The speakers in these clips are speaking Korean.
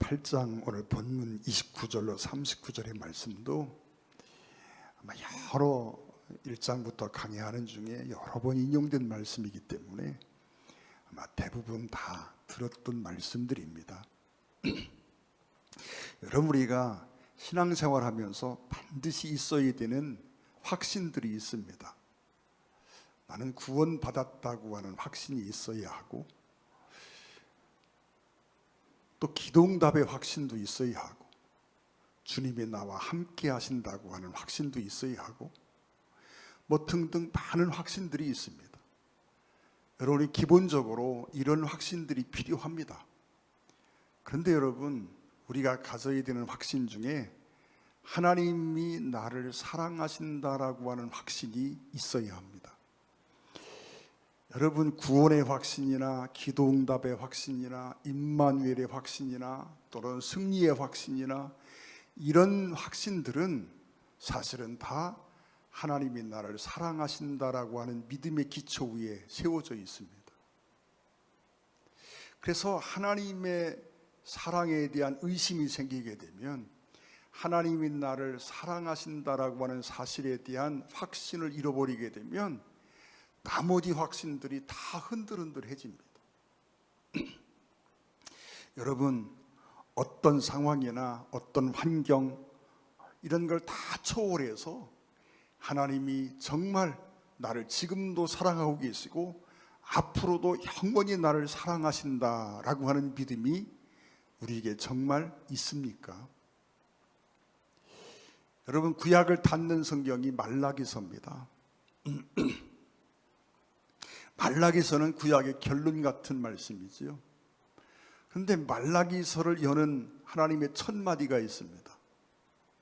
8장 오늘 본문 29절로 39절의 말씀도 아마 여러 1장부터 강의하는 중에 여러 번 인용된 말씀이기 때문에 아마 대부분 다 들었던 말씀들입니다. 여러분, 우리가 신앙생활하면서 반드시 있어야 되는 확신들이 있습니다. 나는 구원받았다고 하는 확신이 있어야 하고, 또 기도응답의 확신도 있어야 하고, 주님이 나와 함께 하신다고 하는 확신도 있어야 하고, 뭐 등등 많은 확신들이 있습니다. 여러분이 기본적으로 이런 확신들이 필요합니다. 그런데 여러분, 우리가 가져야 되는 확신 중에 하나님이 나를 사랑하신다라고 하는 확신이 있어야 합니다. 여러분, 구원의 확신이나 기도응답의 확신이나 임마누엘의 확신이나 또는 승리의 확신이나 이런 확신들은 사실은 다 하나님이 나를 사랑하신다라고 하는 믿음의 기초 위에 세워져 있습니다. 그래서 하나님의 사랑에 대한 의심이 생기게 되면 하나님이 나를 사랑하신다라고 하는 사실에 대한 확신을 잃어버리게 되면 나머지 확신들이 다 흔들흔들해집니다. 여러분, 어떤 상황이나 어떤 환경 이런 걸 다 초월해서 하나님이 정말 나를 지금도 사랑하고 계시고 앞으로도 영원히 나를 사랑하신다라고 하는 믿음이 우리에게 정말 있습니까? 여러분, 구약을 닫는 성경이 말라기서입니다. 말라기서는 구약의 결론 같은 말씀이지요. 그런데 말라기서를 여는 하나님의 첫 마디가 있습니다.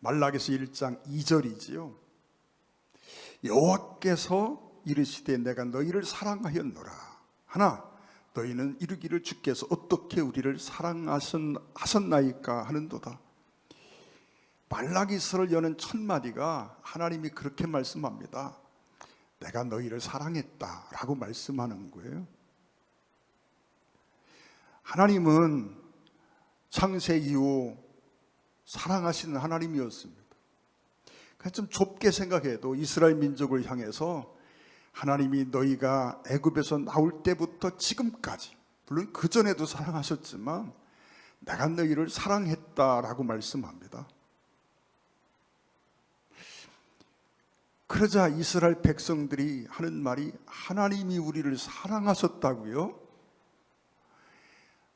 말라기서 1장 2절이지요. 여호와께서 이르시되 내가 너희를 사랑하였노라 하나 너희는 이르기를 주께서 어떻게 우리를 사랑하셨나이까 하는도다. 말라기서를 여는 첫 마디가 하나님이 그렇게 말씀합니다. 내가 너희를 사랑했다라고 말씀하는 거예요. 하나님은 창세 이후 사랑하시는 하나님이었습니다. 그냥 좀 좁게 생각해도 이스라엘 민족을 향해서 하나님이 너희가 애굽에서 나올 때부터 지금까지, 물론 그전에도 사랑하셨지만 내가 너희를 사랑했다라고 말씀합니다. 그러자 이스라엘 백성들이 하는 말이 하나님이 우리를 사랑하셨다고요?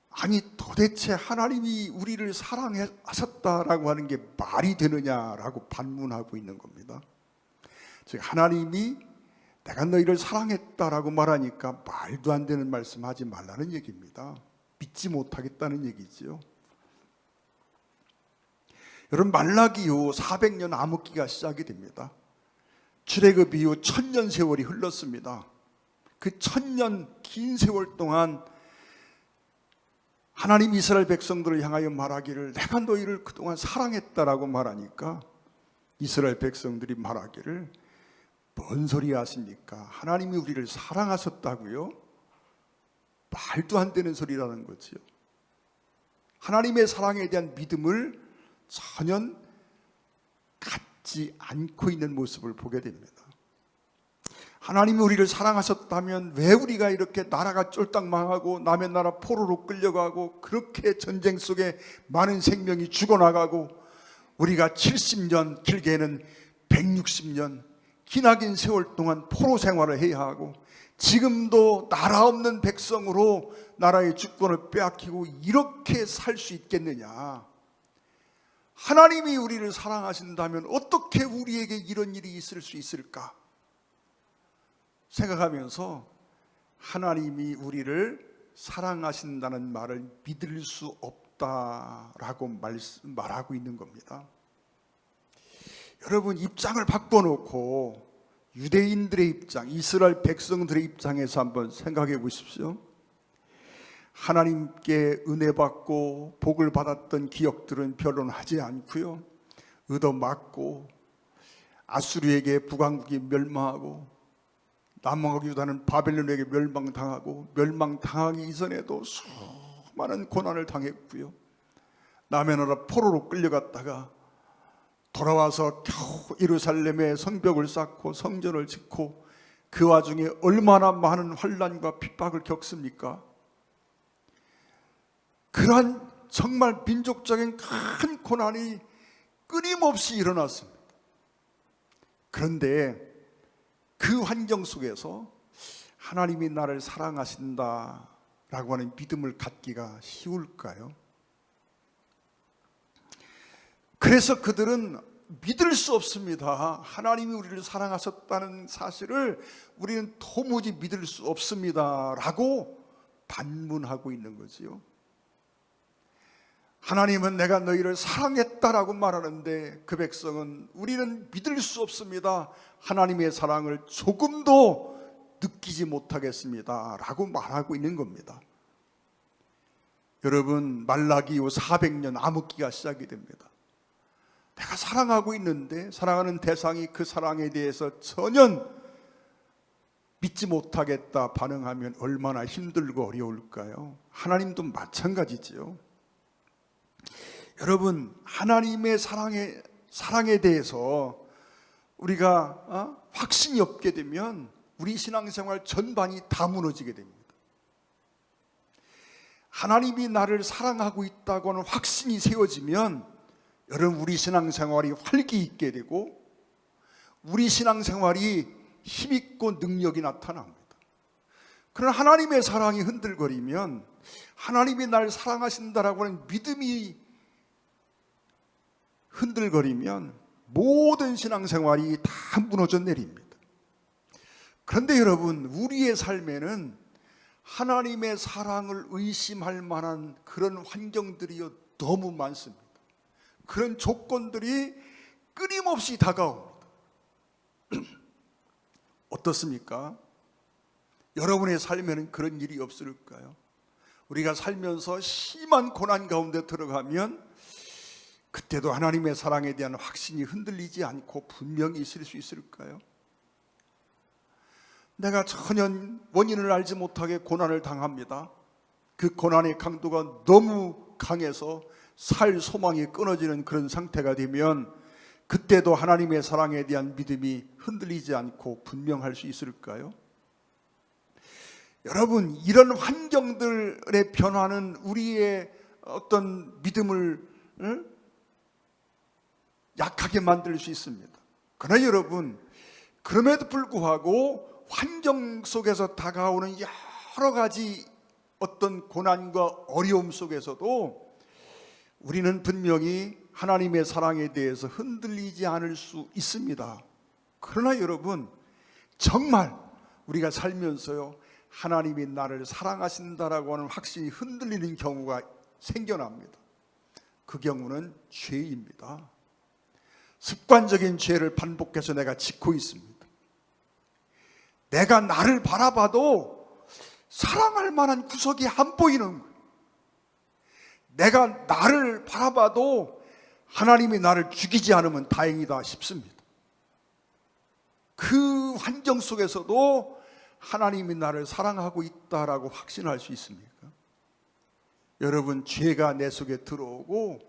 아니, 도대체 하나님이 우리를 사랑하셨다라고 하는 게 말이 되느냐라고 반문하고 있는 겁니다. 즉, 하나님이 내가 너희를 사랑했다라고 말하니까 말도 안 되는 말씀하지 말라는 얘기입니다. 믿지 못하겠다는 얘기지요. 여러분, 말라기 이후 400년 암흑기가 시작이 됩니다. 출애굽 이후 1000년 세월이 흘렀습니다. 그 1000년 긴 세월 동안 하나님 이스라엘 백성들을 향하여 말하기를 내가 너희를 그동안 사랑했다라고 말하니까 이스라엘 백성들이 말하기를 뭔 소리 하십니까? 하나님이 우리를 사랑하셨다고요? 말도 안 되는 소리라는 거지요. 하나님의 사랑에 대한 믿음을 전혀 갖지 않고 있는 모습을 보게 됩니다. 하나님이 우리를 사랑하셨다면 왜 우리가 이렇게 나라가 쫄딱 망하고 남의 나라 포로로 끌려가고 그렇게 전쟁 속에 많은 생명이 죽어나가고 우리가 70년, 길게는 160년 기나긴 세월 동안 포로 생활을 해야 하고 지금도 나라 없는 백성으로 나라의 주권을 빼앗기고 이렇게 살 수 있겠느냐? 하나님이 우리를 사랑하신다면 어떻게 우리에게 이런 일이 있을 수 있을까? 생각하면서 하나님이 우리를 사랑하신다는 말을 믿을 수 없다라고 말하고 있는 겁니다. 여러분, 입장을 바꿔놓고 유대인들의 입장, 이스라엘 백성들의 입장에서 한번 생각해 보십시오. 하나님께 은혜 받고 복을 받았던 기억들은 별로 하지 않고요, 얻어맞고 아수르에게 북왕국이 멸망하고 남왕국 유다는 바벨론에게 멸망당하고 멸망당하기 이전에도 수많은 고난을 당했고요, 남의 나라 포로로 끌려갔다가 돌아와서 겨우 예루살렘에 성벽을 쌓고 성전을 짓고 그 와중에 얼마나 많은 환난과 핍박을 겪습니까? 그러한 정말 민족적인 큰 고난이 끊임없이 일어났습니다. 그런데 그 환경 속에서 하나님이 나를 사랑하신다라고 하는 믿음을 갖기가 쉬울까요? 그래서 그들은 믿을 수 없습니다. 하나님이 우리를 사랑하셨다는 사실을 우리는 도무지 믿을 수 없습니다 라고 반문하고 있는 거지요. 하나님은 내가 너희를 사랑했다라고 말하는데 그 백성은 우리는 믿을 수 없습니다. 하나님의 사랑을 조금도 느끼지 못하겠습니다 라고 말하고 있는 겁니다. 여러분, 말라기 이후 400년 암흑기가 시작이 됩니다. 내가 사랑하고 있는데 사랑하는 대상이 그 사랑에 대해서 전혀 믿지 못하겠다 반응하면 얼마나 힘들고 어려울까요? 하나님도 마찬가지지요. 여러분, 하나님의 사랑에 대해서 우리가 확신이 없게 되면 우리 신앙생활 전반이 다 무너지게 됩니다. 하나님이 나를 사랑하고 있다고 하는 확신이 세워지면 여러분, 우리 신앙생활이 활기 있게 되고 우리 신앙생활이 힘있고 능력이 나타납니다. 그러나 하나님의 사랑이 흔들거리면, 하나님이 나를 사랑하신다라고 하는 믿음이 흔들거리면 모든 신앙생활이 다 무너져 내립니다. 그런데 여러분, 우리의 삶에는 하나님의 사랑을 의심할 만한 그런 환경들이 너무 많습니다. 그런 조건들이 끊임없이 다가옵니다. 어떻습니까? 여러분의 삶에는 그런 일이 없을까요? 우리가 살면서 심한 고난 가운데 들어가면 그때도 하나님의 사랑에 대한 확신이 흔들리지 않고 분명히 있을 수 있을까요? 내가 전혀 원인을 알지 못하게 고난을 당합니다. 그 고난의 강도가 너무 강해서 살 소망이 끊어지는 그런 상태가 되면 그때도 하나님의 사랑에 대한 믿음이 흔들리지 않고 분명할 수 있을까요? 여러분, 이런 환경들의 변화는 우리의 어떤 믿음을 약하게 만들 수 있습니다. 그러나 여러분, 그럼에도 불구하고 환경 속에서 다가오는 여러 가지 어떤 고난과 어려움 속에서도 우리는 분명히 하나님의 사랑에 대해서 흔들리지 않을 수 있습니다. 그러나 여러분, 정말 우리가 살면서요, 하나님이 나를 사랑하신다라고 하는 확신이 흔들리는 경우가 생겨납니다. 그 경우는 죄입니다. 습관적인 죄를 반복해서 내가 짓고 있습니다. 내가 나를 바라봐도 사랑할 만한 구석이 안 보이는 거예요. 내가 나를 바라봐도 하나님이 나를 죽이지 않으면 다행이다 싶습니다. 그 환경 속에서도 하나님이 나를 사랑하고 있다라고 확신할 수 있습니까? 여러분, 죄가 내 속에 들어오고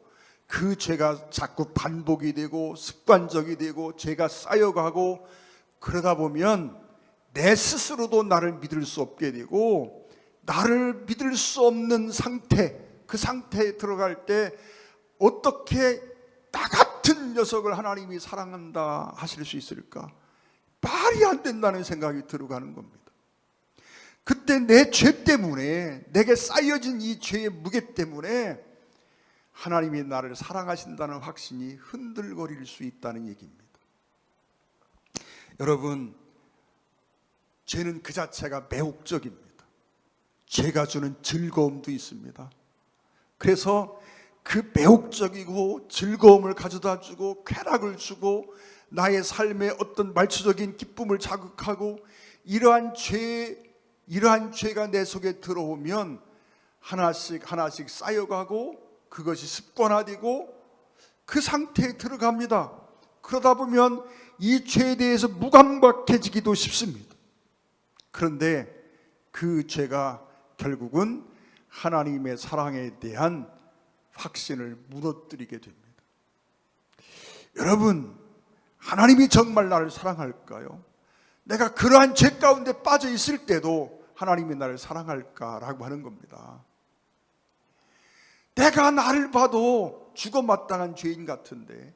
그 죄가 자꾸 반복이 되고 습관적이 되고 죄가 쌓여가고 그러다 보면 내 스스로도 나를 믿을 수 없게 되고 나를 믿을 수 없는 상태, 그 상태에 들어갈 때 어떻게 나 같은 녀석을 하나님이 사랑한다 하실 수 있을까? 말이 안 된다는 생각이 들어가는 겁니다. 그때 내 죄 때문에, 내게 쌓여진 이 죄의 무게 때문에 하나님이 나를 사랑하신다는 확신이 흔들거릴 수 있다는 얘기입니다. 여러분, 죄는 그 자체가 매혹적입니다. 죄가 주는 즐거움도 있습니다. 그래서 그 매혹적이고 즐거움을 가져다 주고 쾌락을 주고 나의 삶에 어떤 말초적인 기쁨을 자극하고 이러한 죄가 내 속에 들어오면 하나씩 하나씩 쌓여가고 그것이 습관화되고 그 상태에 들어갑니다. 그러다 보면 이 죄에 대해서 무감각해지기도 쉽습니다. 그런데 그 죄가 결국은 하나님의 사랑에 대한 확신을 무너뜨리게 됩니다. 여러분, 하나님이 정말 나를 사랑할까요? 내가 그러한 죄 가운데 빠져 있을 때도 하나님이 나를 사랑할까라고 하는 겁니다. 내가 나를 봐도 죽어마땅한 죄인 같은데,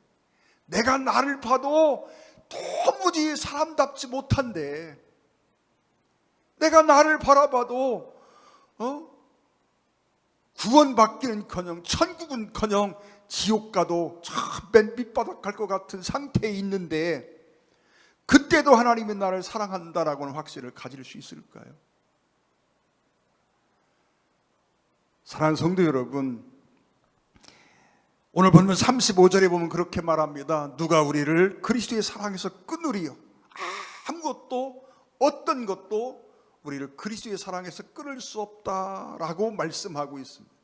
내가 나를 봐도 도무지 사람답지 못한데, 내가 나를 바라봐도 구원받기는커녕 천국은커녕 지옥 가도 맨 밑바닥 갈 것 같은 상태에 있는데, 그때도 하나님이 나를 사랑한다라고는 확신을 가질 수 있을까요? 사랑하는 성도 여러분, 오늘 본문 35절에 보면 그렇게 말합니다. 누가 우리를 그리스도의 사랑에서 끊으리요? 아무것도, 어떤 것도 우리를 그리스도의 사랑에서 끊을 수 없다라고 말씀하고 있습니다.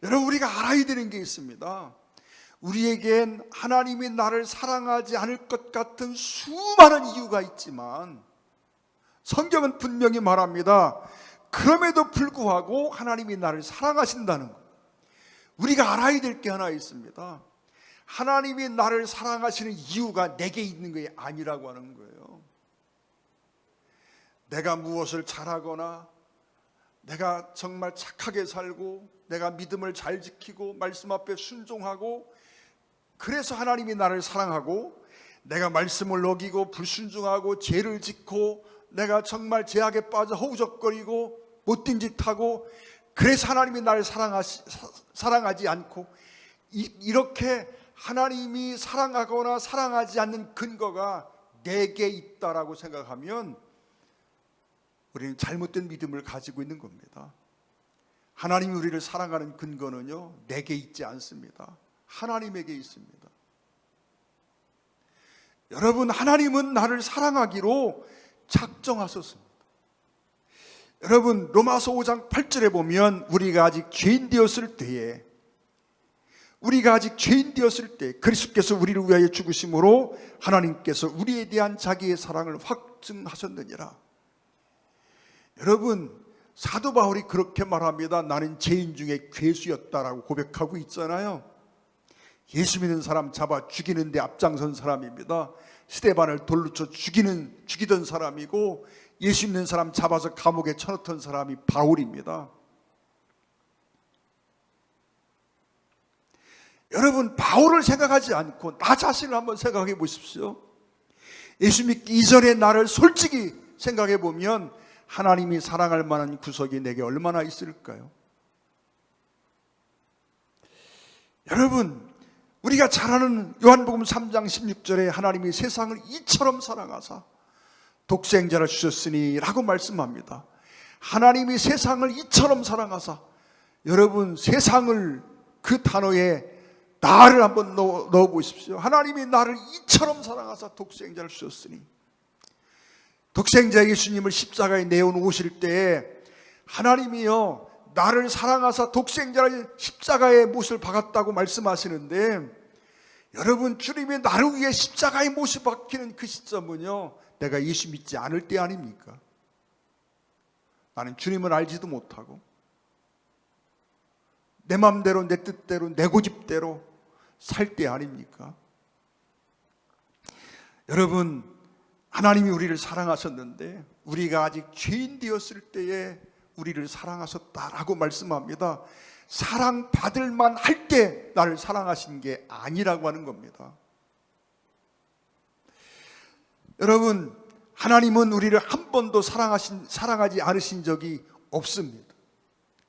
여러분, 우리가 알아야 되는 게 있습니다. 우리에겐 하나님이 나를 사랑하지 않을 것 같은 수많은 이유가 있지만, 성경은 분명히 말합니다. 그럼에도 불구하고 하나님이 나를 사랑하신다는 것. 우리가 알아야 될 게 하나 있습니다. 하나님이 나를 사랑하시는 이유가 내게 있는 게 아니라고 하는 거예요. 내가 무엇을 잘하거나, 내가 정말 착하게 살고, 내가 믿음을 잘 지키고 말씀 앞에 순종하고, 그래서 하나님이 나를 사랑하고, 내가 말씀을 어기고 불순종하고 죄를 짓고 내가 정말 죄악에 빠져 허우적거리고 못된 짓 하고, 그래서 하나님이 나를 사랑하지 않고, 이렇게 하나님이 사랑하거나 사랑하지 않는 근거가 내게 있다라고 생각하면 우리는 잘못된 믿음을 가지고 있는 겁니다. 하나님이 우리를 사랑하는 근거는요, 내게 있지 않습니다. 하나님에게 있습니다. 여러분, 하나님은 나를 사랑하기로 작정하셨습니다. 여러분, 로마서 5장 8절에 보면 우리가 아직 죄인 되었을 때에, 그리스도께서 우리를 위하여 죽으심으로 하나님께서 우리에 대한 자기의 사랑을 확증하셨느니라. 여러분, 사도 바울이 그렇게 말합니다. 나는 죄인 중에 괴수였다라고 고백하고 있잖아요. 예수 믿는 사람 잡아 죽이는 데 앞장선 사람입니다. 스데반을 돌로 쳐 죽이던 사람이고, 예수 믿는 사람 잡아서 감옥에 쳐넣던 사람이 바울입니다. 여러분, 바울을 생각하지 않고 나 자신을 한번 생각해 보십시오. 예수 믿기 이전의 나를 솔직히 생각해 보면 하나님이 사랑할 만한 구석이 내게 얼마나 있을까요? 여러분, 우리가 잘 아는 요한복음 3장 16절에 하나님이 세상을 이처럼 사랑하사 독생자를 주셨으니 라고 말씀합니다. 하나님이 세상을 이처럼 사랑하사, 여러분, 세상을 그 단어에 나를 한번 넣어 보십시오. 하나님이 나를 이처럼 사랑하사 독생자를 주셨으니, 독생자 예수님을 십자가에 내어놓으실 때에 하나님이요, 나를 사랑하사 독생자를 십자가에 못을 박았다고 말씀하시는데, 여러분, 주님이 나를 위해 십자가에 못을 박히는 그 시점은요, 내가 예수 믿지 않을 때 아닙니까? 나는 주님을 알지도 못하고 내 맘대로 내 뜻대로 내 고집대로 살 때 아닙니까? 여러분, 하나님이 우리를 사랑하셨는데 우리가 아직 죄인 되었을 때에 우리를 사랑하셨다라고 말씀합니다. 사랑받을 만할 때 나를 사랑하신 게 아니라고 하는 겁니다. 여러분, 하나님은 우리를 한 번도 사랑하지 않으신 적이 없습니다.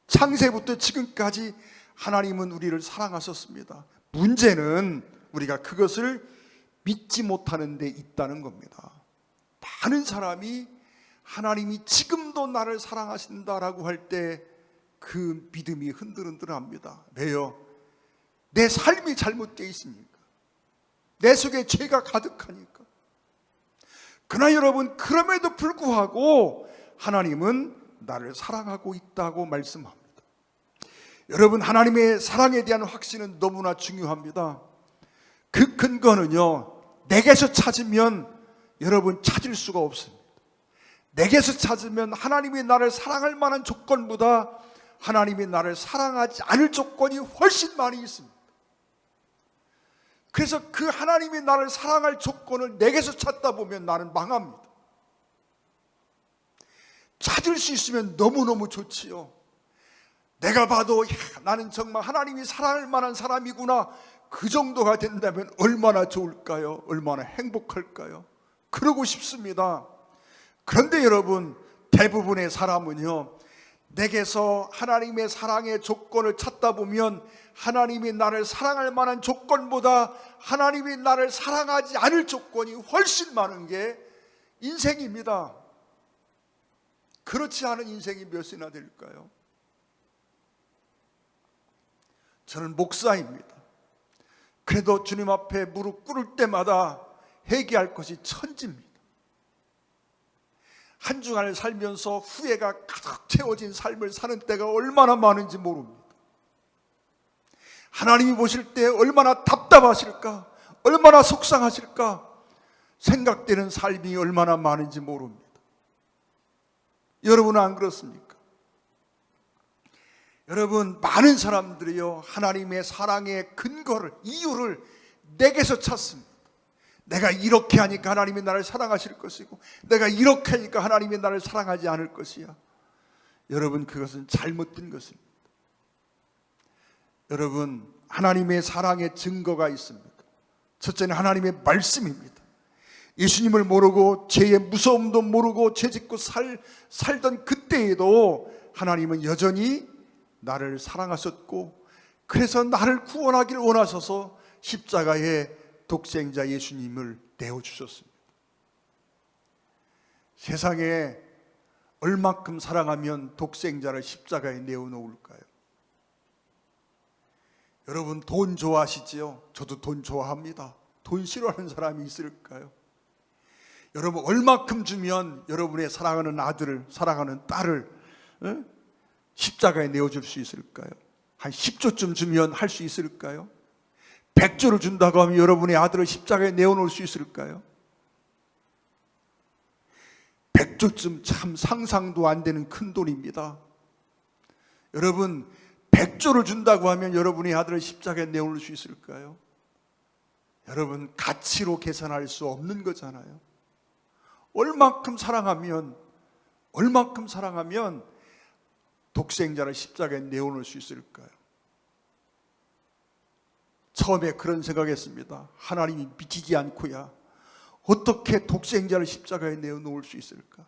창세부터 지금까지 하나님은 우리를 사랑하셨습니다. 문제는 우리가 그것을 믿지 못하는 데 있다는 겁니다. 많은 사람이 하나님이 지금도 나를 사랑하신다라고 할 때 그 믿음이 흔들흔들합니다. 왜요? 내 삶이 잘못되어 있으니까, 내 속에 죄가 가득하니까. 그러나 여러분, 그럼에도 불구하고 하나님은 나를 사랑하고 있다고 말씀합니다. 여러분, 하나님의 사랑에 대한 확신은 너무나 중요합니다. 그 근거는요, 내게서 찾으면 여러분 찾을 수가 없습니다. 내게서 찾으면 하나님이 나를 사랑할 만한 조건보다 하나님이 나를 사랑하지 않을 조건이 훨씬 많이 있습니다. 그래서 그 하나님이 나를 사랑할 조건을 내게서 찾다 보면 나는 망합니다. 찾을 수 있으면 너무너무 좋지요. 내가 봐도 나는 정말 하나님이 사랑할 만한 사람이구나, 그 정도가 된다면 얼마나 좋을까요? 얼마나 행복할까요? 그러고 싶습니다. 그런데 여러분, 대부분의 사람은요, 내게서 하나님의 사랑의 조건을 찾다 보면 하나님이 나를 사랑할 만한 조건보다 하나님이 나를 사랑하지 않을 조건이 훨씬 많은 게 인생입니다. 그렇지 않은 인생이 몇이나 될까요? 저는 목사입니다. 그래도 주님 앞에 무릎 꿇을 때마다 회개할 것이 천지입니다. 한 주간을 살면서 후회가 가득 채워진 삶을 사는 때가 얼마나 많은지 모릅니다. 하나님이 보실 때 얼마나 답답하실까, 얼마나 속상하실까 생각되는 삶이 얼마나 많은지 모릅니다. 여러분은 안 그렇습니까? 여러분, 많은 사람들이요, 하나님의 사랑의 근거를, 이유를 내게서 찾습니다. 내가 이렇게 하니까 하나님이 나를 사랑하실 것이고, 내가 이렇게 하니까 하나님이 나를 사랑하지 않을 것이야. 여러분, 그것은 잘못된 것입니다. 여러분, 하나님의 사랑의 증거가 있습니다. 첫째는 하나님의 말씀입니다. 예수님을 모르고 죄의 무서움도 모르고 죄 짓고 살던 그때에도 하나님은 여전히 나를 사랑하셨고, 그래서 나를 구원하기를 원하셔서 십자가에 독생자 예수님을 내어주셨습니다. 세상에 얼마큼 사랑하면 독생자를 십자가에 내어놓을까요? 여러분, 돈 좋아하시지요? 저도 돈 좋아합니다. 돈 싫어하는 사람이 있을까요? 여러분, 얼마큼 주면 여러분의 사랑하는 아들을, 사랑하는 딸을 십자가에 내어줄 수 있을까요? 한 10조쯤 주면 할 수 있을까요? 100조를 준다고 하면 여러분의 아들을 십자가에 내어놓을 수 있을까요? 100조쯤 참 상상도 안 되는 큰 돈입니다. 여러분, 100조를 준다고 하면 여러분의 아들을 십자가에 내어놓을 수 있을까요? 여러분, 가치로 계산할 수 없는 거잖아요. 얼마큼 사랑하면 독생자를 십자가에 내어놓을 수 있을까요? 처음에 그런 생각했습니다. 하나님이 미치지 않고야 어떻게 독생자를 십자가에 내어놓을 수 있을까?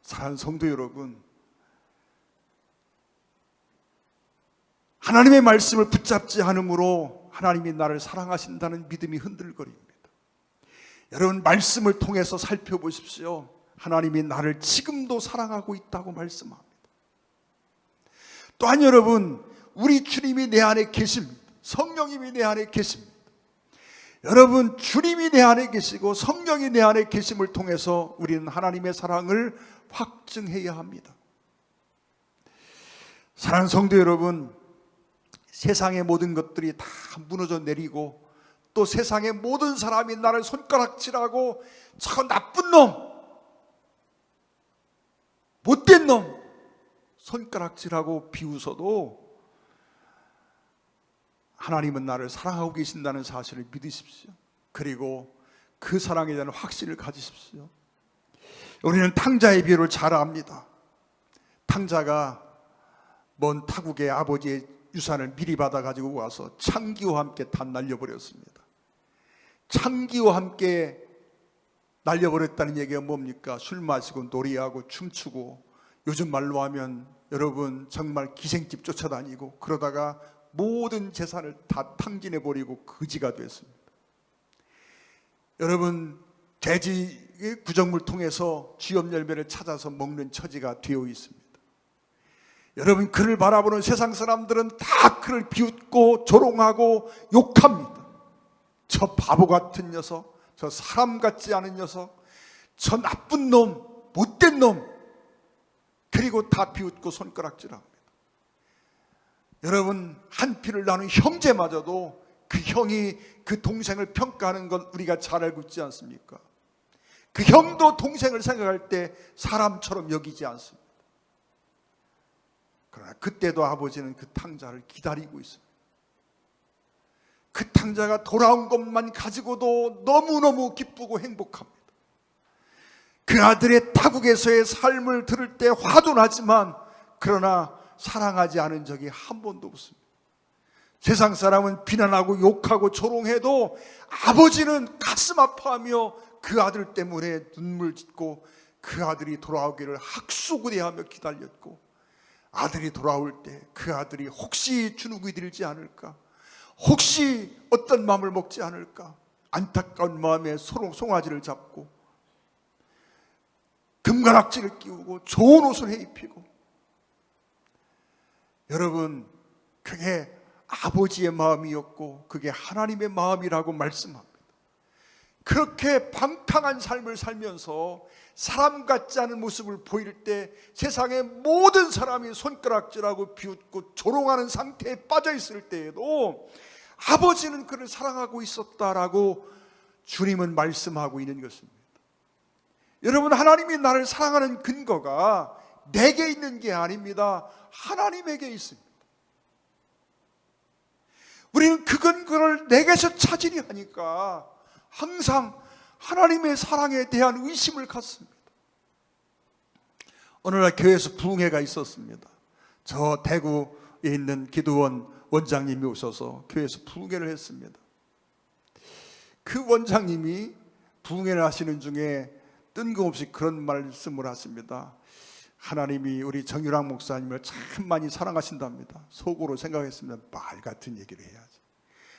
사랑하는 성도 여러분, 하나님의 말씀을 붙잡지 않으므로 하나님이 나를 사랑하신다는 믿음이 흔들거립니다. 여러분, 말씀을 통해서 살펴보십시오. 하나님이 나를 지금도 사랑하고 있다고 말씀합니다. 또한 여러분, 우리 주님이 내 안에 계십니다. 성령님이 내 안에 계십니다. 여러분, 주님이 내 안에 계시고 성령이 내 안에 계심을 통해서 우리는 하나님의 사랑을 확증해야 합니다. 사랑하는 성도 여러분, 세상의 모든 것들이 다 무너져 내리고 또 세상의 모든 사람이 나를 손가락질하고 저 나쁜 놈, 못된 놈 손가락질하고 비웃어도 하나님은 나를 사랑하고 계신다는 사실을 믿으십시오. 그리고 그 사랑에 대한 확신을 가지십시오. 우리는 탕자의 비유를 잘 압니다. 탕자가 먼 타국의 아버지의 유산을 미리 받아가지고 와서 창기와 함께 다 날려버렸습니다. 창기와 함께 날려버렸다는 얘기가 뭡니까? 술 마시고 놀이하고 춤추고, 요즘 말로 하면 여러분 정말 기생집 쫓아다니고, 그러다가 모든 재산을 다 탕진해버리고 거지가 됐습니다. 여러분, 돼지의 구정물 통해서 쥐염 열매를 찾아서 먹는 처지가 되어 있습니다. 여러분, 그를 바라보는 세상 사람들은 다 그를 비웃고 조롱하고 욕합니다. 저 바보 같은 녀석, 저 사람 같지 않은 녀석, 저 나쁜 놈, 못된 놈, 그리고 다 비웃고 손가락질합니다. 여러분, 한 피를 나눈 형제마저도 그 형이 그 동생을 평가하는 건 우리가 잘 알고 있지 않습니까? 그 형도 동생을 생각할 때 사람처럼 여기지 않습니다. 그러나 그때도 아버지는 그 탕자를 기다리고 있습니다. 그 탕자가 돌아온 것만 가지고도 너무너무 기쁘고 행복합니다. 그 아들의 타국에서의 삶을 들을 때 화도 나지만 그러나 사랑하지 않은 적이 한 번도 없습니다. 세상 사람은 비난하고 욕하고 조롱해도 아버지는 가슴 아파하며 그 아들 때문에 눈물 짓고 그 아들이 돌아오기를 학수고대하며 기다렸고, 아들이 돌아올 때 그 아들이 혹시 주눅이 들지 않을까, 혹시 어떤 마음을 먹지 않을까 안타까운 마음에 송아지를 잡고 금가락지를 끼우고 좋은 옷을 해입히고, 여러분 그게 아버지의 마음이었고 그게 하나님의 마음이라고 말씀합니다. 그렇게 방탕한 삶을 살면서 사람 같지 않은 모습을 보일 때 세상의 모든 사람이 손가락질하고 비웃고 조롱하는 상태에 빠져 있을 때에도 아버지는 그를 사랑하고 있었다라고 주님은 말씀하고 있는 것입니다. 여러분, 하나님이 나를 사랑하는 근거가 내게 있는 게 아닙니다. 하나님에게 있습니다. 우리는 그 근거를 내게서 찾으려 하니까 항상 하나님의 사랑에 대한 의심을 갖습니다. 어느 날 교회에서 부흥회가 있었습니다. 저 대구에 있는 기도원 원장님이 오셔서 교회에서 부흥회를 했습니다. 그 원장님이 부흥회를 하시는 중에 뜬금없이 그런 말씀을 하십니다. 하나님이 우리 정유랑 목사님을 참 많이 사랑하신답니다. 속으로 생각했습니다. 말 같은 얘기를 해야지.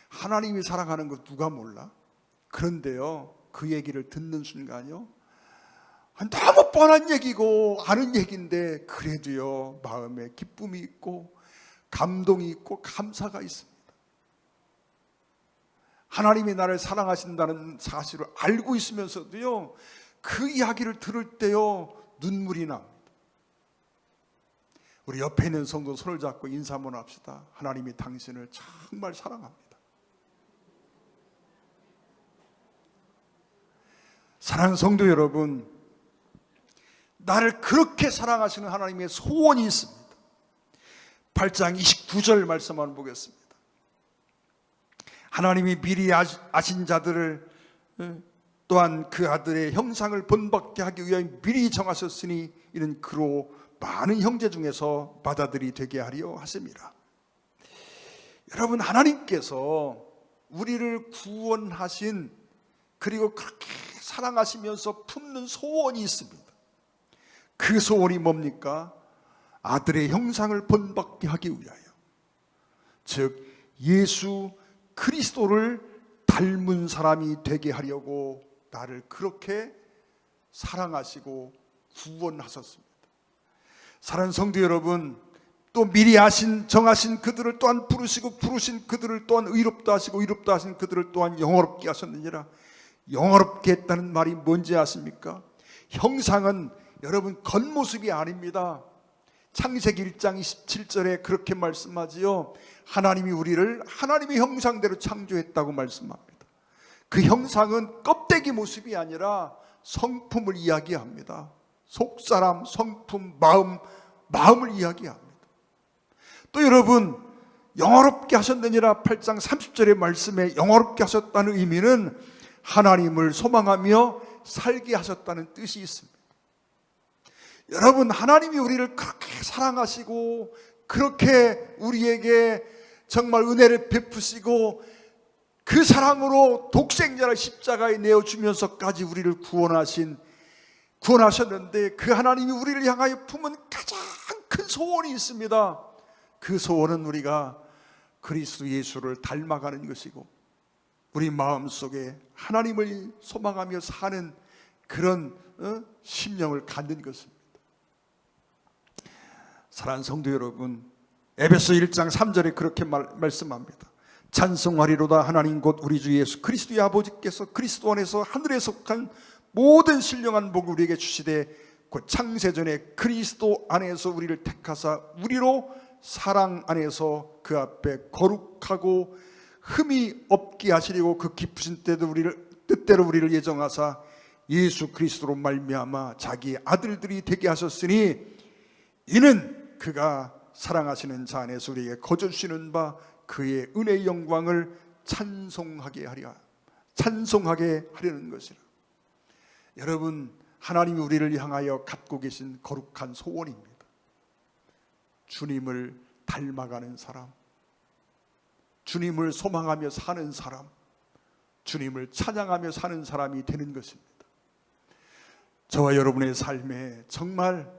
하나님이 사랑하는 거 누가 몰라? 그런데요, 그 얘기를 듣는 순간요, 너무 뻔한 얘기고 아는 얘기인데 그래도요 마음에 기쁨이 있고 감동이 있고 감사가 있습니다. 하나님이 나를 사랑하신다는 사실을 알고 있으면서도요 그 이야기를 들을 때요 눈물이 납니다. 우리 옆에 있는 성도 손을 잡고 인사 한번 합시다. 하나님이 당신을 정말 사랑합니다. 사랑하는 성도 여러분, 나를 그렇게 사랑하시는 하나님의 소원이 있습니다. 8장 29절 말씀 한번 보겠습니다. 하나님이 미리 아신 자들을 또한 그 아들의 형상을 본받게 하기 위하여 미리 정하셨으니 이는 그로 많은 형제 중에서 받아들이 되게 하려 하십니다. 여러분, 하나님께서 우리를 구원하신, 그리고 그렇게 사랑하시면서 품는 소원이 있습니다. 그 소원이 뭡니까? 아들의 형상을 본받게 하기 위하여, 즉 예수 그리스도를 닮은 사람이 되게 하려고 나를 그렇게 사랑하시고 구원하셨습니다. 사랑하는 성도 여러분, 또 미리 정하신 그들을 또한 부르시고 부르신 그들을 또한 의롭다 하시고 의롭다 하신 그들을 또한 영화롭게 하셨느니라. 영화롭게 했다는 말이 뭔지 아십니까? 형상은 여러분 겉모습이 아닙니다. 창세기 1장 27절에 그렇게 말씀하지요. 하나님이 우리를 하나님의 형상대로 창조했다고 말씀합니다. 그 형상은 껍데기 모습이 아니라 성품을 이야기합니다. 속사람, 성품, 마음을 이야기합니다. 또 여러분, 영화롭게 하셨느니라 8장 30절의 말씀에 영화롭게 하셨다는 의미는 하나님을 소망하며 살게 하셨다는 뜻이 있습니다. 여러분, 하나님이 우리를 그렇게 사랑하시고 그렇게 우리에게 정말 은혜를 베푸시고 그 사랑으로 독생자를 십자가에 내어주면서까지 우리를 구원하셨는데, 그 하나님이 우리를 향하여 품은 가장 큰 소원이 있습니다. 그 소원은 우리가 그리스도 예수를 닮아가는 것이고 우리 마음속에 하나님을 소망하며 사는 그런 심령을 갖는 것입니다. 사랑하는 성도 여러분, 에베소 1장 3절에 그렇게 말씀합니다. 찬송하리로다 하나님 곧 우리 주 예수 그리스도의 아버지께서 그리스도 안에서 하늘에 속한 모든 신령한 복을 우리에게 주시되 곧 창세전에 그리스도 안에서 우리를 택하사 우리로 사랑 안에서 그 앞에 거룩하고 흠이 없게 하시려고 그 깊으신 뜻대로 우리를 예정하사 예수 그리스도로 말미암아 자기 아들들이 되게 하셨으니 이는 그가 사랑하시는 자 안에서 우리에게 거저주시는 바 그의 은혜의 영광을 찬송하게 하려는 것이라. 여러분, 하나님이 우리를 향하여 갖고 계신 거룩한 소원입니다. 주님을 닮아가는 사람, 주님을 소망하며 사는 사람, 주님을 찬양하며 사는 사람이 되는 것입니다. 저와 여러분의 삶에 정말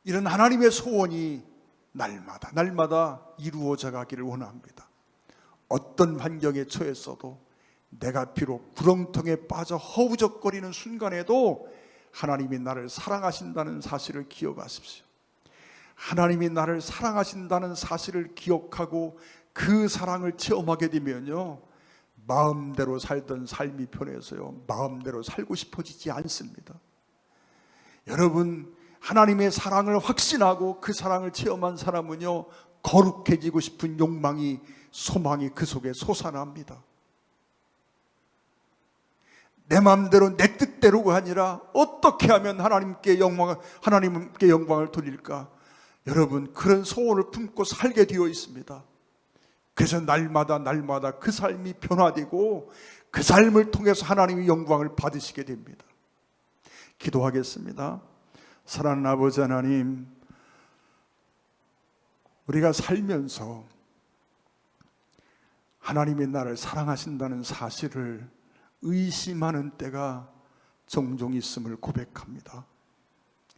이런 하나님의 소원이 날마다 이루어져 가기를 원합니다. 어떤 환경에 처했어도, 내가 비록 구렁텅에 빠져 허우적거리는 순간에도 하나님이 나를 사랑하신다는 사실을 기억하십시오. 하나님이 나를 사랑하신다는 사실을 기억하고 그 사랑을 체험하게 되면요, 마음대로 살던 삶이 편해서요, 마음대로 살고 싶어지지 않습니다. 여러분, 하나님의 사랑을 확신하고 그 사랑을 체험한 사람은요, 거룩해지고 싶은 욕망이, 소망이 그 속에 솟아납니다. 내 마음대로 내 뜻대로가 아니라 어떻게 하면 하나님께 영광을 돌릴까? 여러분, 그런 소원을 품고 살게 되어 있습니다. 그래서 날마다 그 삶이 변화되고 그 삶을 통해서 하나님의 영광을 받으시게 됩니다. 기도하겠습니다. 사랑하는 아버지 하나님, 우리가 살면서 하나님이 나를 사랑하신다는 사실을 의심하는 때가 종종 있음을 고백합니다.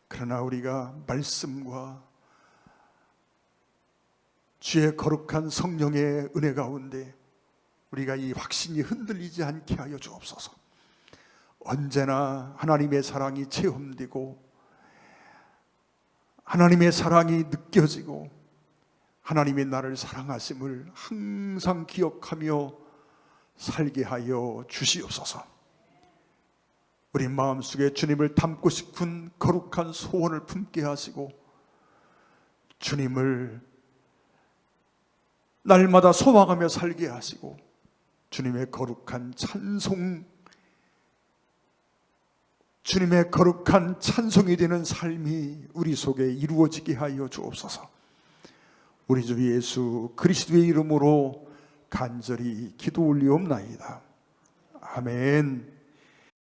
그러나 우리가 말씀과 주의 거룩한 성령의 은혜 가운데 우리가 이 확신이 흔들리지 않게 하여 주옵소서. 언제나 하나님의 사랑이 체험되고 하나님의 사랑이 느껴지고 하나님의 나를 사랑하심을 항상 기억하며 살게 하여 주시옵소서. 우리 마음속에 주님을 닮고 싶은 거룩한 소원을 품게 하시고 주님을 날마다 소망하며 살게 하시고 주님의 거룩한 찬송이 되는 삶이 우리 속에 이루어지게 하여 주옵소서. 우리 주 예수 그리스도의 이름으로 간절히 기도 올리옵나이다. 아멘.